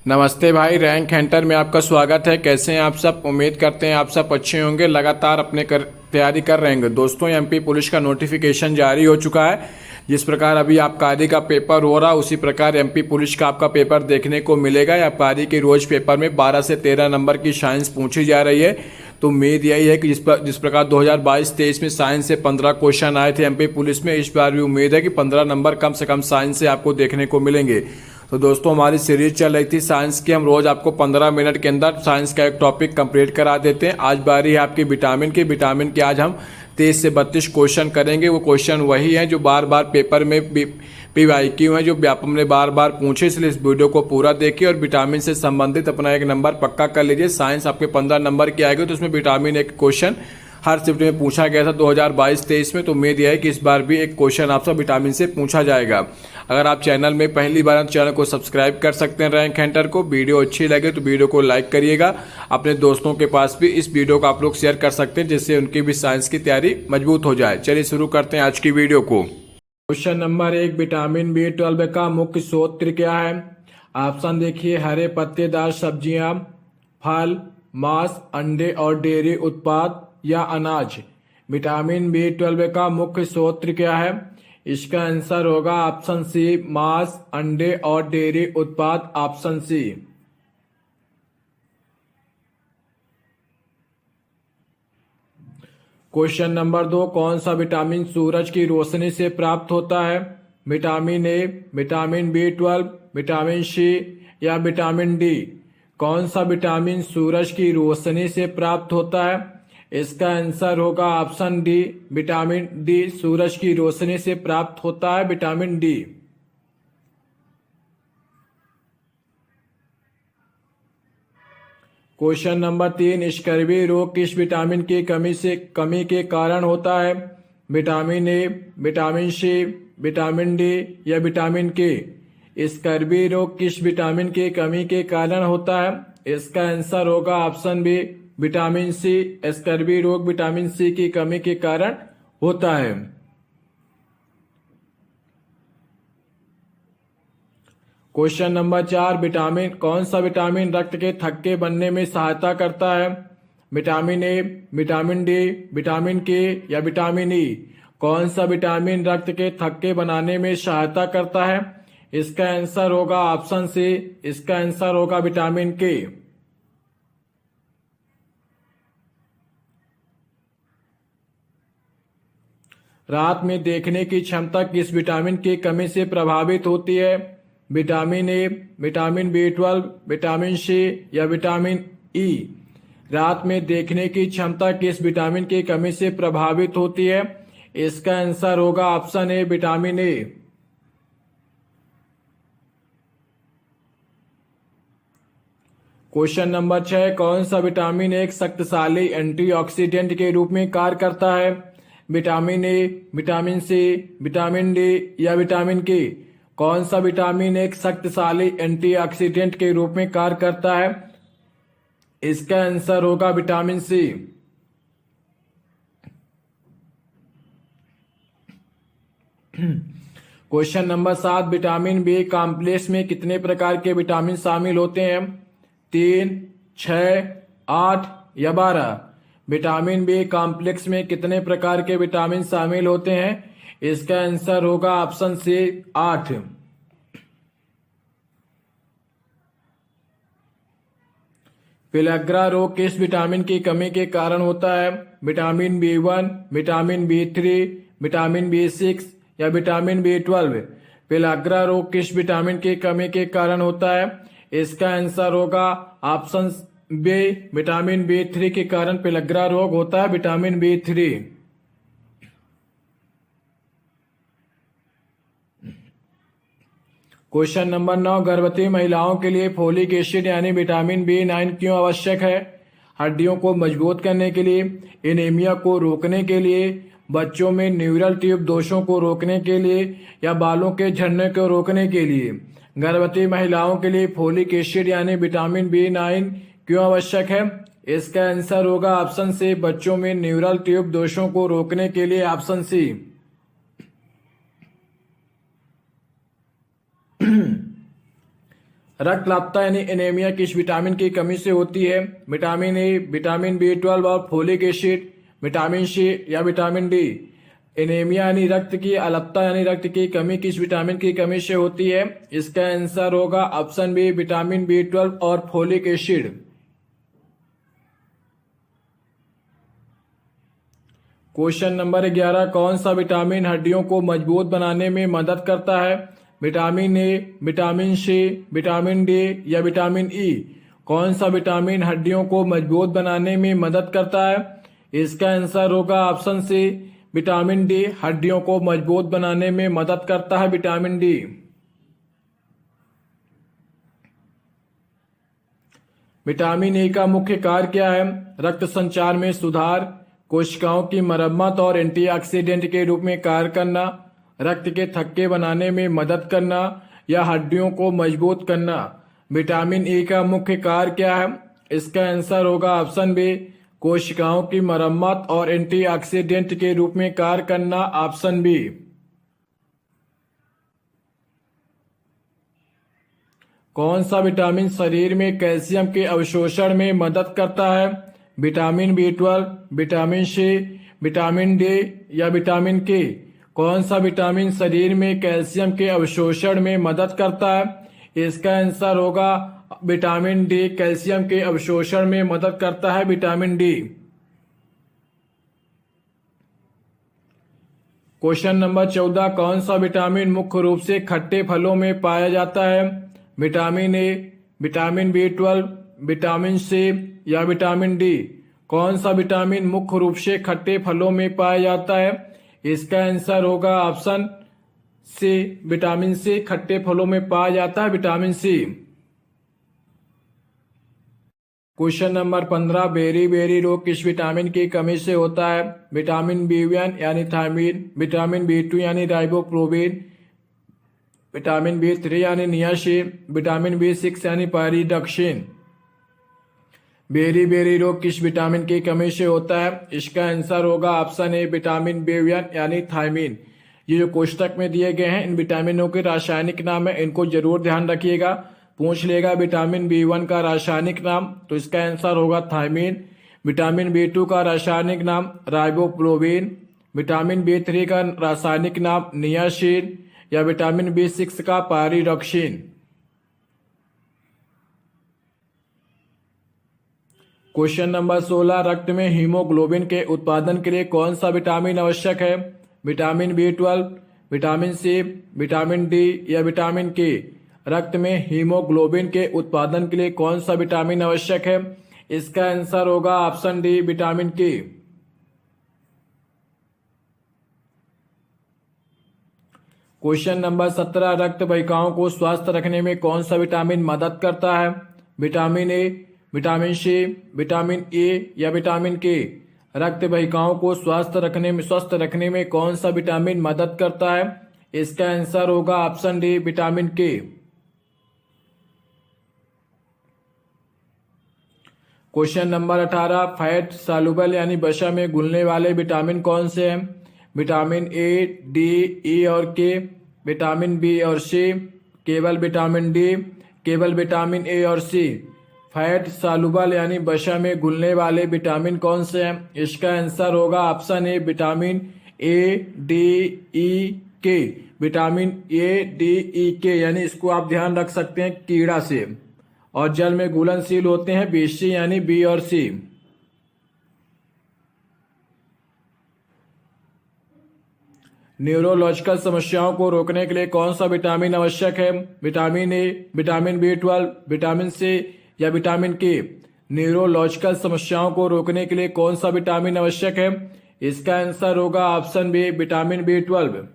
नमस्ते भाई, rank Hunter में आपका स्वागत है। कैसे हैं आप सब? उम्मीद करते हैं आप सब अच्छे होंगे। लगातार अपने तैयारी कर रहे होंगे। दोस्तों, एमपी पुलिस का नोटिफिकेशन जारी हो चुका है। जिस प्रकार अभी आबकारी का पेपर हो रहा, उसी प्रकार एमपी पुलिस का आपका पेपर देखने को मिलेगा। आबकारी के रोज पेपर में 12 से 13 नंबर की साइंस पूछी जा रही है। तो उम्मीद यही है कि जिस प्रकार 2022-23 में साइंस से 15 क्वेश्चन आए थे एमपी पुलिस में, इस बार भी उम्मीद है कि 15 नंबर कम से कम साइंस से आपको देखने को मिलेंगे। तो दोस्तों, हमारी सीरीज चल रही थी साइंस की। हम रोज आपको 15 मिनट के अंदर साइंस का एक टॉपिक कंप्लीट करा देते हैं। आज बारी है आपकी विटामिन की। विटामिन के आज हम 23 से 32 क्वेश्चन करेंगे। वो क्वेश्चन वही हैं जो बार बार पेपर में PYQ हैं, जो हमने बार बार पूछे। इसलिए इस वीडियो को पूरा देखिए और विटामिन से संबंधित अपना एक नंबर पक्का कर लीजिए। साइंस आपके 15 नंबर की आएगी, तो उसमें विटामिन एक क्वेश्चन हर शिफ्ट में पूछा गया था 2022-23 में। तो उम्मीद यह है कि इस बार भी एक क्वेश्चन आपसे विटामिन से पूछा जाएगा। अगर आप चैनल में पहली बार, चैनल को सब्सक्राइब कर सकते हैं रैंक हंटर को। वीडियो अच्छी लगे तो वीडियो को लाइक करिएगा। अपने दोस्तों के पास भी इस वीडियो को आप लोग शेयर कर सकते हैं, जिससे उनकी भी साइंस की तैयारी मजबूत हो जाए। चलिए शुरू करते हैं आज की वीडियो को। क्वेश्चन नंबर 1, विटामिन B12 का मुख्य स्रोत क्या है? ऑप्शन देखिए, हरे पत्तेदार सब्जियां, फल, मांस, अंडे और डेयरी उत्पाद या अनाज। विटामिन B12 का मुख्य स्रोत क्या है? इसका आंसर होगा ऑप्शन सी, मांस, अंडे और डेयरी उत्पाद। Option C. क्वेश्चन नंबर 2, कौन सा विटामिन सूरज की रोशनी से प्राप्त होता है? Vitamin A, vitamin B12, vitamin C या विटामिन डी। कौन सा विटामिन सूरज की रोशनी से प्राप्त होता है? इसका आंसर होगा ऑप्शन डी, विटामिन डी। सूरज की रोशनी से प्राप्त होता है vitamin D. Question number 3, scurvy रोग किस विटामिन की कमी के कारण होता है? Vitamin A, vitamin C, vitamin D या विटामिन के। स्कर्वी रोग किस विटामिन की कमी के कारण होता है? इसका आंसर होगा option B, vitamin C. Scurvy रोग विटामिन सी की कमी के कारण होता है। क्वेश्चन नंबर 4, कौन सा विटामिन रक्त के थक्के बनने में सहायता करता है? Vitamin A, vitamin D, vitamin के या विटामिन ई। कौन सा विटामिन रक्त के थक्के बनाने में सहायता करता है? इसका आंसर होगा ऑप्शन सी। इसका आंसर होगा विटामिन के। रात में देखने की क्षमता किस विटामिन की कमी से प्रभावित होती है? Vitamin A, vitamin B12, vitamin C या विटामिन ई। रात में देखने की क्षमता किस विटामिन की कमी से प्रभावित होती है? इसका आंसर होगा option A, vitamin A. Question number 6, कौन सा विटामिन एक शक्तिशाली एंटीऑक्सीडेंट के रूप में कार्य करता है? Vitamin A, vitamin C, vitamin D या विटामिन के। कौन सा विटामिन एक शक्तिशाली एंटीऑक्सीडेंट के रूप में कार्य करता है? इसका आंसर होगा vitamin C. Question number 7, vitamin B complex में कितने प्रकार के विटामिन शामिल होते हैं? 3, 6, 8 या 12। विटामिन बी कॉम्प्लेक्स में कितने प्रकार के विटामिन शामिल होते हैं? इसका आंसर होगा ऑप्शन सी, 8। पेलाग्रा रोग किस विटामिन की कमी के कारण होता है? Vitamin B1, vitamin B3, vitamin B6 या विटामिन B12। पेलाग्रा रोग किस विटामिन की कमी के कारण होता है? इसका आंसर होगा ऑप्शन बी, विटामिन B3 के कारण पेलाग्रा रोग होता है, विटामिन B3। क्वेश्चन नंबर 9, गर्भवती महिलाओं के लिए फोलिक एसिड यानी विटामिन B9 क्यों आवश्यक है? हड्डियों को मजबूत करने के लिए, एनीमिया को रोकने के लिए, बच्चों में न्यूरल ट्यूब दोषों को रोकने के लिए या बालों के झड़ने को रोकने के लिए। गर्भवती महिलाओं के लिए फोलिक एसिड यानी विटामिन B9 क्यों आवश्यक है? इसका आंसर होगा ऑप्शन सी, बच्चों में न्यूरल ट्यूब दोषों को रोकने के लिए। Option C. रक्तलापता यानी एनीमिया किस विटामिन की कमी से होती है? विटामिन ए, विटामिन B12 और फोलिक एसिड, विटामिन सी या विटामिन डी। एनीमिया यानी रक्त की अल्पता यानी रक्त की कमी किस विटामिन की कमी से होती है? इसका आंसर होगा ऑप्शन बी, विटामिन B12 और फोलिक एसिड। क्वेश्चन नंबर 11, कौन सा विटामिन हड्डियों को मजबूत बनाने में मदद करता है? Vitamin A, vitamin C, vitamin D या विटामिन ई। कौन सा विटामिन हड्डियों को मजबूत बनाने में मदद करता है? इसका आंसर होगा ऑप्शन सी, विटामिन डी हड्डियों को मजबूत बनाने में मदद करता है, विटामिन डी। विटामिन ए का मुख्य कार्य क्या है? रक्त संचार में सुधार, कोशिकाओं की मरम्मत और एंटीऑक्सीडेंट के रूप में कार्य करना, रक्त के थक्के बनाने में मदद करना या हड्डियों को मजबूत करना। विटामिन ए का मुख्य कार्य क्या है? इसका आंसर होगा ऑप्शन बी, कोशिकाओं की मरम्मत और एंटीऑक्सीडेंट के रूप में कार्य करना, ऑप्शन बी। कौन सा विटामिन शरीर में कैल्शियम के अवशोषण में मदद करता है? Vitamin B12, vitamin C, vitamin D या विटामिन के। कौन सा विटामिन शरीर में कैल्शियम के अवशोषण में मदद करता है? इसका आंसर होगा विटामिन डी कैल्शियम के अवशोषण में मदद करता है, विटामिन डी। क्वेश्चन नंबर 14, कौन सा विटामिन मुख्य रूप से खट्टे फलों में पाया जाता है? Vitamin A, vitamin B12, vitamin C या विटामिन डी। कौन सा विटामिन मुख्य रूप से खट्टे फलों में पाया जाता है? इसका आंसर होगा ऑप्शन सी, विटामिन सी खट्टे फलों में पाया जाता है, विटामिन सी। क्वेश्चन नंबर 15, बेरी रोग किस विटामिन की कमी से होता है? विटामिन B1 यानी थायमीन, विटामिन B2 यानी राइबोफ्लोविन, विटामिन B3 यानी नियासिन, विटामिन B6 यानी पायरिडॉक्सिन। बेरी रोग किस विटामिन की कमी से होता है? इसका आंसर होगा ऑप्शन ए, विटामिन B1 यानी थायमीन। ये जो कोष्टक में दिए गए हैं इन विटामिनों के रासायनिक नाम है, इनको जरूर ध्यान रखिएगा। पूछ लेगा विटामिन B1 का रासायनिक नाम, तो इसका आंसर होगा थायमीन। विटामिन B2 का रासायनिक नाम राइबोफ्लोविन, विटामिन B3 का रासायनिक नाम नियासिन या विटामिन B6 का पायरिडॉक्सिन। क्वेश्चन नंबर 16, रक्त में हीमोग्लोबिन के उत्पादन के लिए कौन सा विटामिन आवश्यक है? Vitamin B12, vitamin C, vitamin D या विटामिन के। रक्त में हीमोग्लोबिन के उत्पादन के लिए कौन सा विटामिन आवश्यक है? इसका आंसर होगा ऑप्शन डी, विटामिन के। क्वेश्चन नंबर 17, रक्त वाहिकाओं को स्वस्थ रखने में कौन सा विटामिन मदद करता है? Vitamin A, vitamin C, vitamin A या विटामिन के। रक्त वाहिकाओं को स्वस्थ रखने में कौन सा विटामिन मदद करता है? इसका आंसर होगा ऑप्शन डी, विटामिन के। क्वेश्चन नंबर 18, फैट सॉल्युबल यानी वसा में घुलने वाले विटामिन कौन से हैं? विटामिन ए, डी, ई और के, विटामिन बी और सी, केवल विटामिन डी, केवल विटामिन ए और सी। फैट सॉल्युबल यानी वसा में घुलने वाले विटामिन कौन से हैं? इसका आंसर होगा option A, vitamin A, D, E, K. Vitamin A, D, E, के यानी इसको आप ध्यान रख सकते हैं कीड़ा से। और जल में घुलनशील होते हैं BC यानी बी और सी। न्यूरोलॉजिकल समस्याओं को रोकने के लिए कौन सा विटामिन आवश्यक है? Vitamin A, vitamin B12, vitamin C या विटामिन के। न्यूरोलॉजिकल समस्याओं को रोकने के लिए कौन सा विटामिन आवश्यक है? इसका आंसर होगा option B, vitamin B12।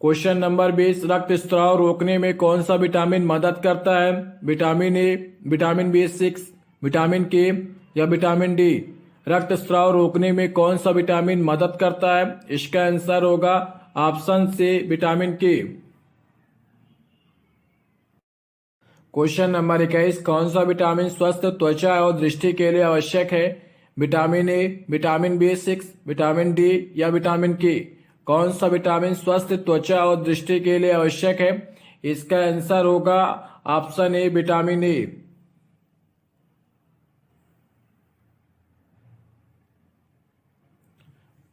Question number 20, रक्त स्त्राव रोकने में कौन सा विटामिन मदद करता है? Vitamin A, vitamin B6, vitamin के या विटामिन डी। रक्त स्त्राव रोकने में कौन सा विटामिन मदद करता है? इसका आंसर होगा ऑप्शन सी, विटामिन के। क्वेश्चन नंबर 21, कौन सा विटामिन स्वस्थ त्वचा और दृष्टि के लिए आवश्यक है? Vitamin A, vitamin B6, vitamin D या विटामिन के। कौन सा विटामिन स्वस्थ त्वचा और दृष्टि के लिए आवश्यक है? इसका आंसर होगा ऑप्शन ए विटामिन ए।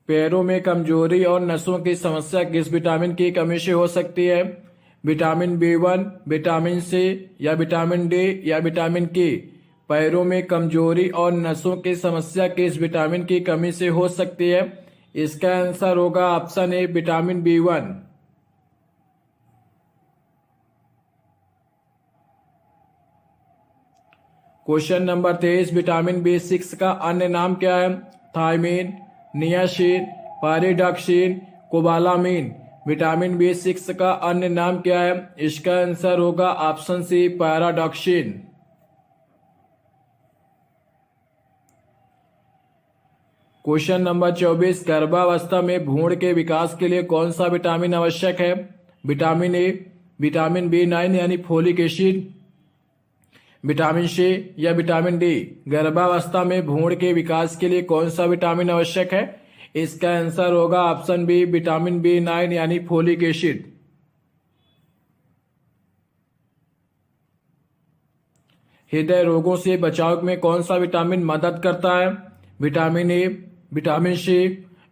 पैरों में कमजोरी और नसों की समस्या किस विटामिन की कमी से हो सकती है? विटामिन बी1, विटामिन सी या विटामिन डी या विटामिन के? पैरों में कमजोरी और नसों की समस्या किस विटामिन की कमी से हो सकती है? इसका आंसर होगा option A vitamin B one. Question number 23, vitamin बी6 का अन्य नाम क्या है? Thiamine, niacin, pyridoxine, cobalamin. Vitamin बी6 का अन्य नाम क्या है? इसका आंसर होगा option C pyridoxine. Question number 24, गर्भावस्था में भ्रूण के विकास के लिए कौन सा विटामिन आवश्यक है? विटामिन ए, विटामिन बी9 यानी फोलिक एसिड, विटामिन सी या विटामिन डी? गर्भावस्था में भ्रूण के विकास के लिए कौन सा विटामिन आवश्यक है? इसका आंसर होगा ऑप्शन बी विटामिन बी9 यानी फोलिक एसिड। हृदय रोगों से बचाव में कौन सा विटामिन मदद करता है? Vitamin A, vitamin C,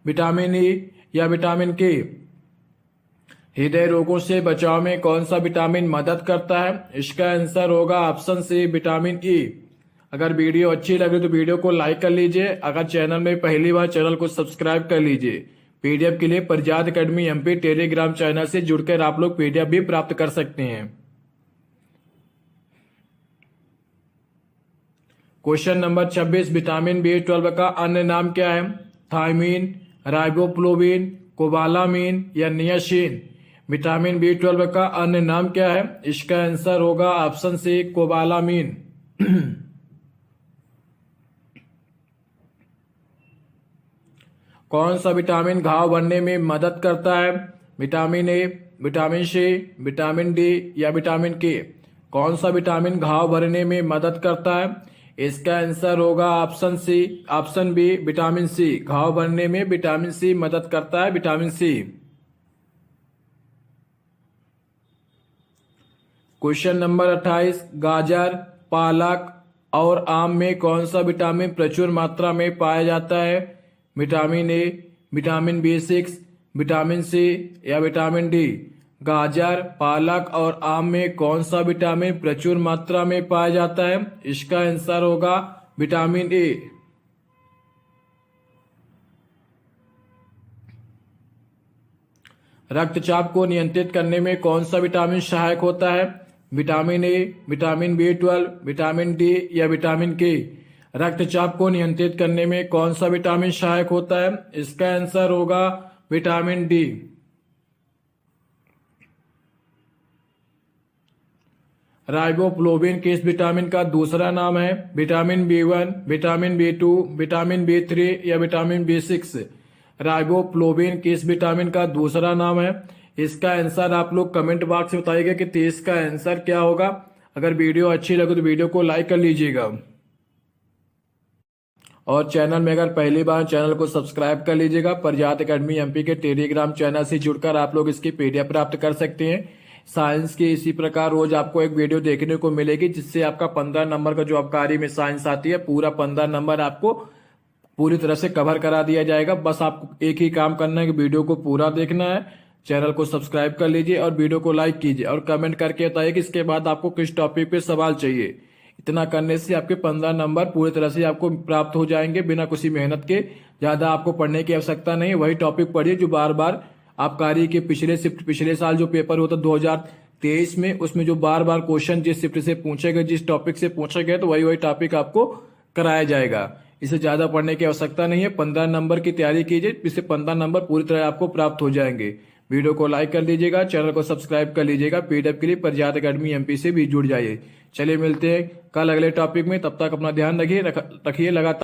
vitamin E या विटामिन के? हृदय रोगों से बचाव में कौन सा विटामिन मदद करता है? इसका आंसर होगा ऑप्शन सी विटामिन ई। अगर वीडियो अच्छी लगे तो वीडियो को लाइक कर लीजिए। अगर चैनल में पहली बार चैनल को सब्सक्राइब कर लीजिए। पीडीएफ के लिए प्रजात एकेडमी एमपी टेलीग्राम चैनल से जुड़कर आप लोग पीडीएफ भी प्राप्त कर सकते हैं। क्वेश्चन नंबर 26, विटामिन बी12 का अन्य नाम क्या है? थायमीन, राइबोफ्लोविन, कोबालामीन या नियासिन? विटामिन बी12 का अन्य नाम क्या है? इसका आंसर होगा ऑप्शन सी कोबालामीन। कौन सा विटामिन घाव भरने में मदद करता है? Vitamin A, vitamin C, vitamin D या विटामिन के? कौन सा विटामिन घाव भरने में मदद करता है? इसका आंसर होगा option C, option B vitamin C. घाव भरने में विटामिन सी मदद करता है, विटामिन सी। क्वेश्चन नंबर 28, गाजर, पालक और आम में कौन सा विटामिन प्रचुर मात्रा में पाया जाता है? विटामिन ए, विटामिन बी6, विटामिन सी या विटामिन डी? गाजर, पालक और आम में कौन सा विटामिन प्रचुर मात्रा में पाया जाता है? इसका आंसर होगा विटामिन ए। रक्तचाप को नियंत्रित करने में कौन सा विटामिन सहायक होता है? Vitamin A, vitamin B12, vitamin D या विटामिन के? रक्तचाप को नियंत्रित करने में कौन सा विटामिन सहायक होता है? इसका आंसर होगा विटामिन डी। राइबोफ्लोविन किस विटामिन का दूसरा नाम है? Vitamin B1, vitamin बी2, vitamin B3 या विटामिन बी6? राइबोफ्लोविन किस विटामिन का दूसरा नाम है? इसका आंसर आप लोग कमेंट बॉक्स में बताइएगा कि 23 का आंसर क्या होगा। अगर वीडियो अच्छी लगे तो वीडियो को लाइक कर लीजिएगा और चैनल में अगर पहली बार चैनल को सब्सक्राइब कर लीजिएगा। प्रजात एकेडमी एमपी के टेलीग्राम चैनल से जुड़कर आप लोग इसकी पीडीएफ प्राप्त कर सकते हैं। साइंस की इसी प्रकार रोज आपको एक वीडियो देखने को मिलेगी जिससे आपका 15 नंबर का जो अबकारी में साइंस आती है पूरा 15 नंबर आपको पूरी तरह से कवर करा दिया जाएगा। बस आपको एक ही काम करना है कि वीडियो को पूरा देखना है, चैनल को सब्सक्राइब कर लीजिए और वीडियो को लाइक कीजिए और कमेंट करके बताइए कि इसके बाद आपको किस टॉपिक पे सवाल चाहिए। इतना करने से आपके 15 नंबर पूरी तरह से आपको प्राप्त हो जाएंगे बिना किसी मेहनत के। ज्यादा आपको पढ़ने की आवश्यकता नहीं, वही टॉपिक पढ़िए जो बार बार आबकारी के पिछले साल जो पेपर होता 2023 में, उसमें जो बार बार क्वेश्चन जिस शिफ्ट से पूछे गए, जिस टॉपिक से पूछे गए, तो वही टॉपिक आपको कराया जाएगा। इसे ज्यादा पढ़ने की आवश्यकता नहीं है। 15 नंबर की तैयारी कीजिए, इससे 15 नंबर पूरी तरह आपको प्राप्त हो जाएंगे। वीडियो को लाइक कर लीजिएगा, चैनल को सब्सक्राइब कर लीजिएगा। पीडीएफ के लिए प्रजात एकेडमी एमपी से भी जुड़ जाइए। चलिए मिलते हैं कल अगले टॉपिक में, तब तक अपना ध्यान रखिए लगातार